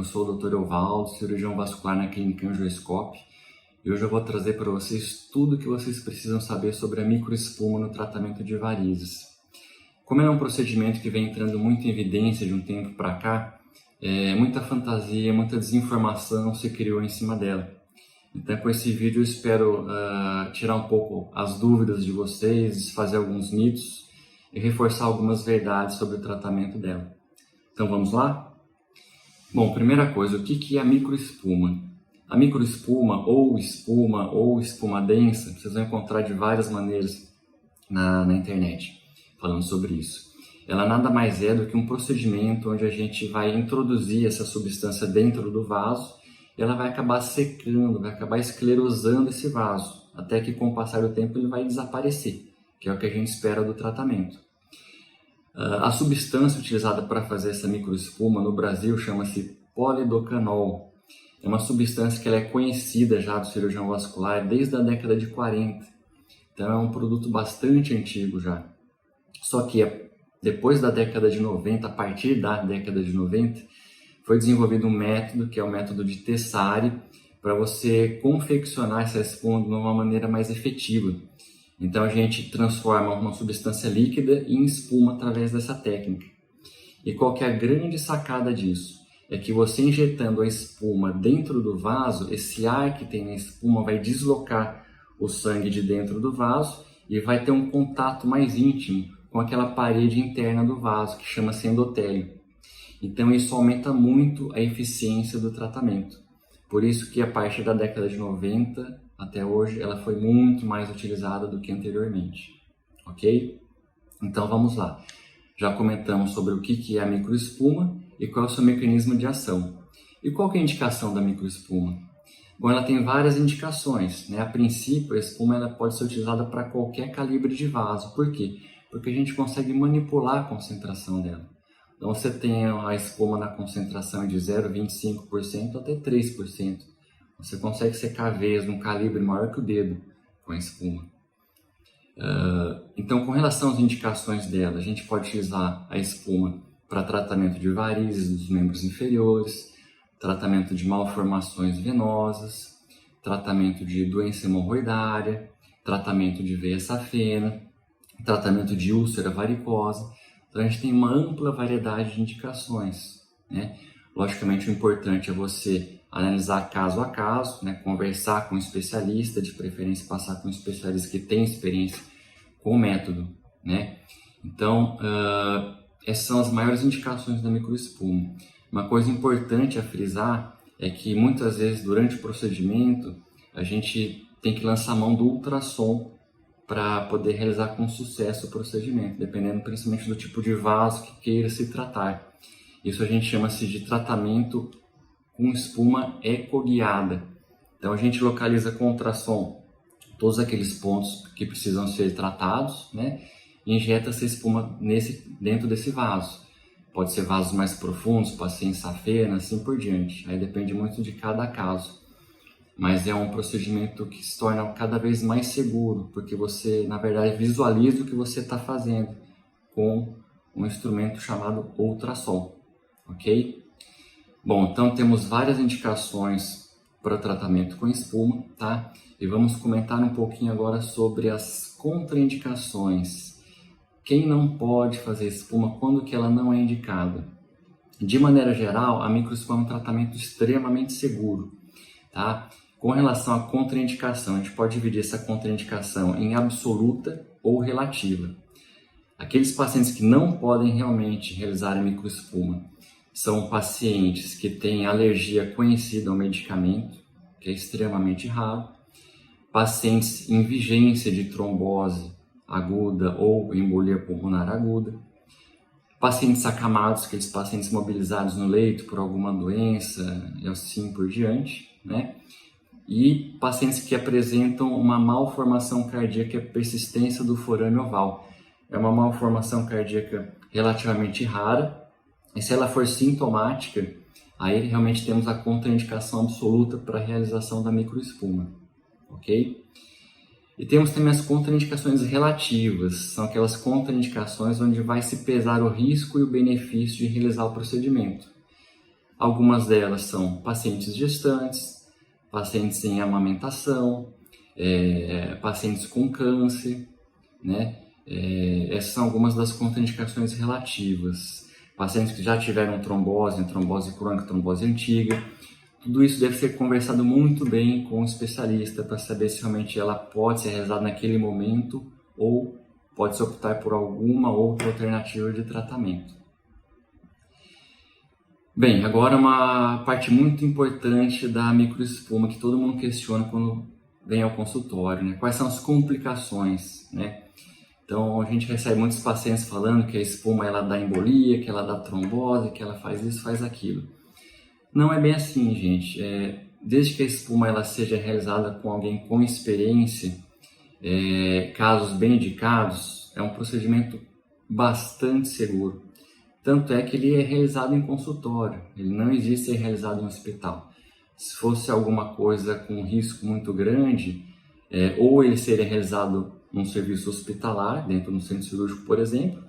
Eu sou o Dr. Evaldo, cirurgião vascular na Clínica Angioscope, e hoje eu vou trazer para vocês tudo o que vocês precisam saber sobre a microespuma no tratamento de varizes. Como é um procedimento que vem entrando muito em evidência de um tempo para cá, muita fantasia, muita desinformação se criou em cima dela. Então, com esse vídeo eu espero tirar um pouco as dúvidas de vocês, desfazer alguns mitos e reforçar algumas verdades sobre o tratamento dela. Então, vamos lá? Bom, primeira coisa, o que é a microespuma? A microespuma ou espuma densa, vocês vão encontrar de várias maneiras na internet falando sobre isso. Ela nada mais é do que um procedimento onde a gente vai introduzir essa substância dentro do vaso e ela vai acabar secando, vai acabar esclerosando esse vaso, até que com o passar do tempo ele vai desaparecer, que é o que a gente espera do tratamento. A substância utilizada para fazer essa microespuma no Brasil chama-se polidocanol. É uma substância que ela é conhecida já do cirurgião vascular desde a década de 40. Então é um produto bastante antigo já. Só que depois da década de 90, a partir da década de 90, foi desenvolvido um método, que é o método de Tessari, para você confeccionar essa espuma de uma maneira mais efetiva. Então a gente transforma uma substância líquida em espuma através dessa técnica. E qual que é a grande sacada disso? É que você injetando a espuma dentro do vaso, esse ar que tem na espuma vai deslocar o sangue de dentro do vaso e vai ter um contato mais íntimo com aquela parede interna do vaso, que chama-se endotélio. Então isso aumenta muito a eficiência do tratamento. Por isso que a partir da década de 90 até hoje ela foi muito mais utilizada do que anteriormente. Ok? Então vamos lá. Já comentamos sobre o que é a microespuma e qual é o seu mecanismo de ação. E qual que é a indicação da microespuma? Bom, ela tem várias indicações, né? A princípio, a espuma ela pode ser utilizada para qualquer calibre de vaso. Por quê? Porque a gente consegue manipular a concentração dela. Então você tem a espuma na concentração de 0,25% até 3%. Você consegue secar veias num calibre maior que o dedo com a espuma. Então, com relação às indicações dela, a gente pode utilizar a espuma para tratamento de varizes dos membros inferiores, tratamento de malformações venosas, tratamento de doença hemorroidária, tratamento de veia safena, tratamento de úlcera varicosa. Então, a gente tem uma ampla variedade de indicações, né? Logicamente, o importante é você analisar caso a caso, né? Conversar com um especialista, de preferência passar com um especialista que tem experiência com o método, né? Então, essas são as maiores indicações da microespuma. Uma coisa importante a frisar é que muitas vezes durante o procedimento a gente tem que lançar a mão do ultrassom para poder realizar com sucesso o procedimento, dependendo principalmente do tipo de vaso que queira se tratar. Isso a gente chama-se de tratamento com espuma ecoguiada. Então a gente localiza com ultrassom todos aqueles pontos que precisam ser tratados, né? E injeta essa espuma dentro desse vaso. Pode ser vasos mais profundos, paciente safena, assim por diante. Aí depende muito de cada caso. Mas é um procedimento que se torna cada vez mais seguro, porque você, na verdade, visualiza o que você está fazendo com um instrumento chamado ultrassom, ok? Bom, então temos várias indicações para o tratamento com espuma, tá? E vamos comentar um pouquinho agora sobre as contraindicações. Quem não pode fazer espuma, quando que ela não é indicada? De maneira geral, a microespuma é um tratamento extremamente seguro, tá? Com relação à contraindicação, a gente pode dividir essa contraindicação em absoluta ou relativa. Aqueles pacientes que não podem realmente realizar a microespuma são pacientes que têm alergia conhecida ao medicamento, que é extremamente raro, pacientes em vigência de trombose aguda ou embolia pulmonar aguda, pacientes acamados, aqueles pacientes mobilizados no leito por alguma doença e assim por diante, né? E pacientes que apresentam uma malformação cardíaca, persistência do forame oval. É uma malformação cardíaca relativamente rara, e se ela for sintomática, aí realmente temos a contraindicação absoluta para a realização da microespuma, ok? E temos também as contraindicações relativas, são aquelas contraindicações onde vai se pesar o risco e o benefício de realizar o procedimento. Algumas delas são pacientes gestantes, pacientes em amamentação, pacientes com câncer, né? Essas são algumas das contraindicações relativas. Pacientes que já tiveram trombose crônica, trombose antiga. Tudo isso deve ser conversado muito bem com o especialista para saber se realmente ela pode ser realizada naquele momento ou pode-se optar por alguma outra alternativa de tratamento. Bem, agora uma parte muito importante da microespuma que todo mundo questiona quando vem ao consultório, né? Quais são as complicações, né? Então a gente recebe muitos pacientes falando que a espuma ela dá embolia, que ela dá trombose, que ela faz isso, faz aquilo. Não é bem assim, gente. Desde que a espuma ela seja realizada com alguém com experiência, casos bem indicados, é um procedimento bastante seguro. Tanto é que ele é realizado em consultório, ele não existe ser realizado em hospital. Se fosse alguma coisa com risco muito grande, ou ele seria realizado num serviço hospitalar, dentro do centro cirúrgico, por exemplo,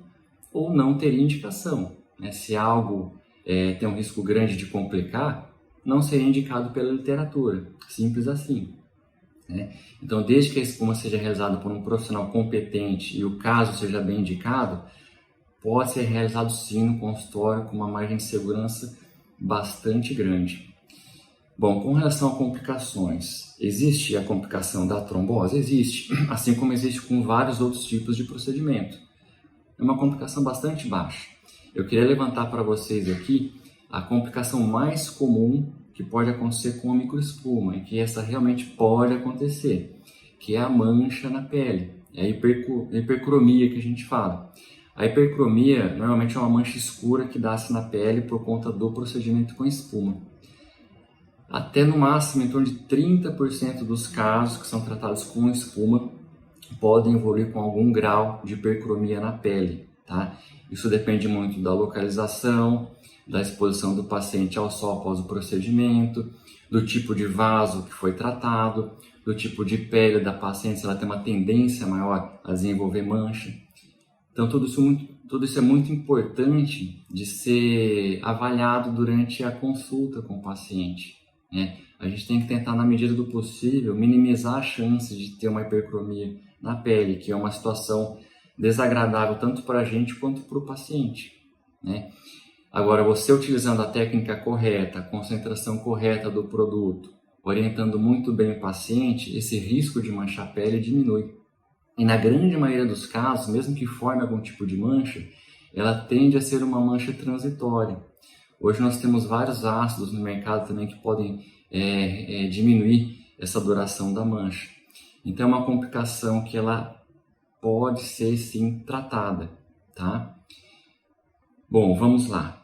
ou não teria indicação. Se algo tem um risco grande de complicar, não seria indicado pela literatura, simples assim. Então, desde que a espuma seja realizada por um profissional competente e o caso seja bem indicado, pode ser realizado sim no consultório com uma margem de segurança bastante grande. Bom, com relação a complicações, existe a complicação da trombose? Existe, assim como existe com vários outros tipos de procedimento. É uma complicação bastante baixa. Eu queria levantar para vocês aqui a complicação mais comum que pode acontecer com a microespuma, e que essa realmente pode acontecer, que é a mancha na pele, é a hipercromia que a gente fala. A hipercromia normalmente é uma mancha escura que dá-se na pele por conta do procedimento com espuma. Até no máximo, em torno de 30% dos casos que são tratados com espuma podem evoluir com algum grau de hipercromia na pele, tá? Isso depende muito da localização, da exposição do paciente ao sol após o procedimento, do tipo de vaso que foi tratado, do tipo de pele da paciente, se ela tem uma tendência maior a desenvolver mancha. Então, tudo isso é muito importante de ser avaliado durante a consulta com o paciente, né? A gente tem que tentar, na medida do possível, minimizar a chance de ter uma hipercromia na pele, que é uma situação desagradável tanto para a gente quanto para o paciente, né? Agora, você utilizando a técnica correta, a concentração correta do produto, orientando muito bem o paciente, esse risco de manchar a pele diminui. E na grande maioria dos casos, mesmo que forme algum tipo de mancha, ela tende a ser uma mancha transitória. Hoje nós temos vários ácidos no mercado também que podem diminuir essa duração da mancha. Então é uma complicação que ela pode ser sim tratada, tá? Bom, vamos lá.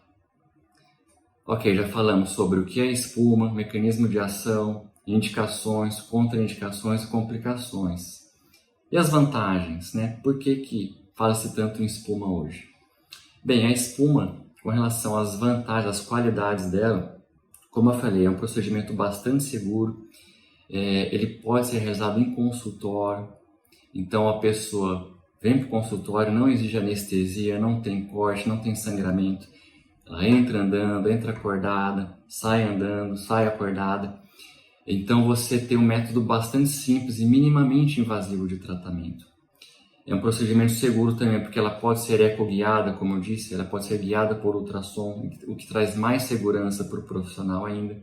Ok, já falamos sobre o que é espuma, mecanismo de ação, indicações, contraindicações e complicações. E as vantagens, né? Por que fala-se tanto em espuma hoje? Bem, a espuma, com relação às vantagens, às qualidades dela, como eu falei, é um procedimento bastante seguro, ele pode ser realizado em consultório, então a pessoa vem para o consultório, não exige anestesia, não tem corte, não tem sangramento, ela entra andando, entra acordada, sai andando, sai acordada. Então você tem um método bastante simples e minimamente invasivo de tratamento. É um procedimento seguro também, porque ela pode ser ecoguiada, como eu disse, ela pode ser guiada por ultrassom, o que traz mais segurança para o profissional ainda.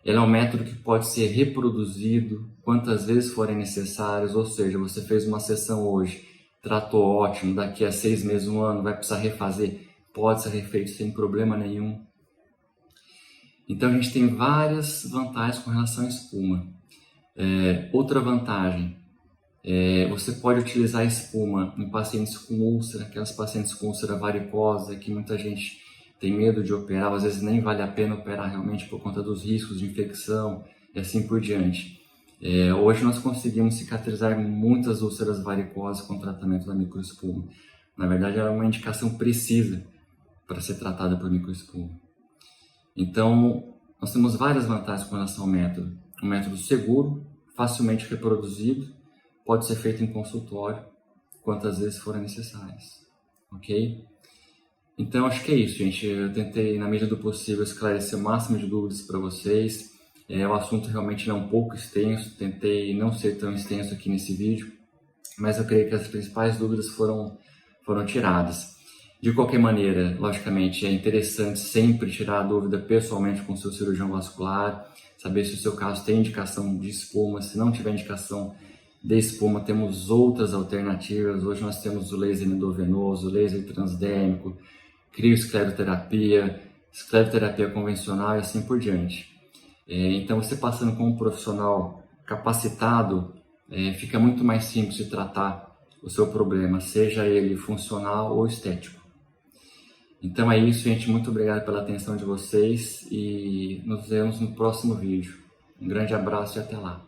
Ela é um método que pode ser reproduzido quantas vezes forem necessárias, ou seja, você fez uma sessão hoje, tratou ótimo, daqui a 6 meses, 1 ano, vai precisar refazer, pode ser refeito sem problema nenhum. Então a gente tem várias vantagens com relação à espuma. Outra vantagem, você pode utilizar a espuma em pacientes com úlcera, aquelas pacientes com úlcera varicosa, que muita gente tem medo de operar, às vezes nem vale a pena operar realmente por conta dos riscos de infecção e assim por diante. Hoje nós conseguimos cicatrizar muitas úlceras varicosas com o tratamento da microespuma. Na verdade, ela é uma indicação precisa para ser tratada por microespuma. Então, nós temos várias vantagens com relação ao método. Um método seguro, facilmente reproduzido, pode ser feito em consultório, quantas vezes forem necessárias, ok? Então, acho que é isso, gente. Eu tentei, na medida do possível, esclarecer o máximo de dúvidas para vocês. O assunto realmente é um pouco extenso, tentei não ser tão extenso aqui nesse vídeo, mas eu creio que as principais dúvidas foram tiradas. De qualquer maneira, logicamente, é interessante sempre tirar a dúvida pessoalmente com o seu cirurgião vascular, saber se o seu caso tem indicação de espuma. Se não tiver indicação de espuma, temos outras alternativas. Hoje nós temos o laser endovenoso, o laser transdérmico, crioescleroterapia, escleroterapia convencional e assim por diante. Então, você passando com um profissional capacitado, fica muito mais simples de tratar o seu problema, seja ele funcional ou estético. Então é isso, gente. Muito obrigado pela atenção de vocês e nos vemos no próximo vídeo. Um grande abraço e até lá.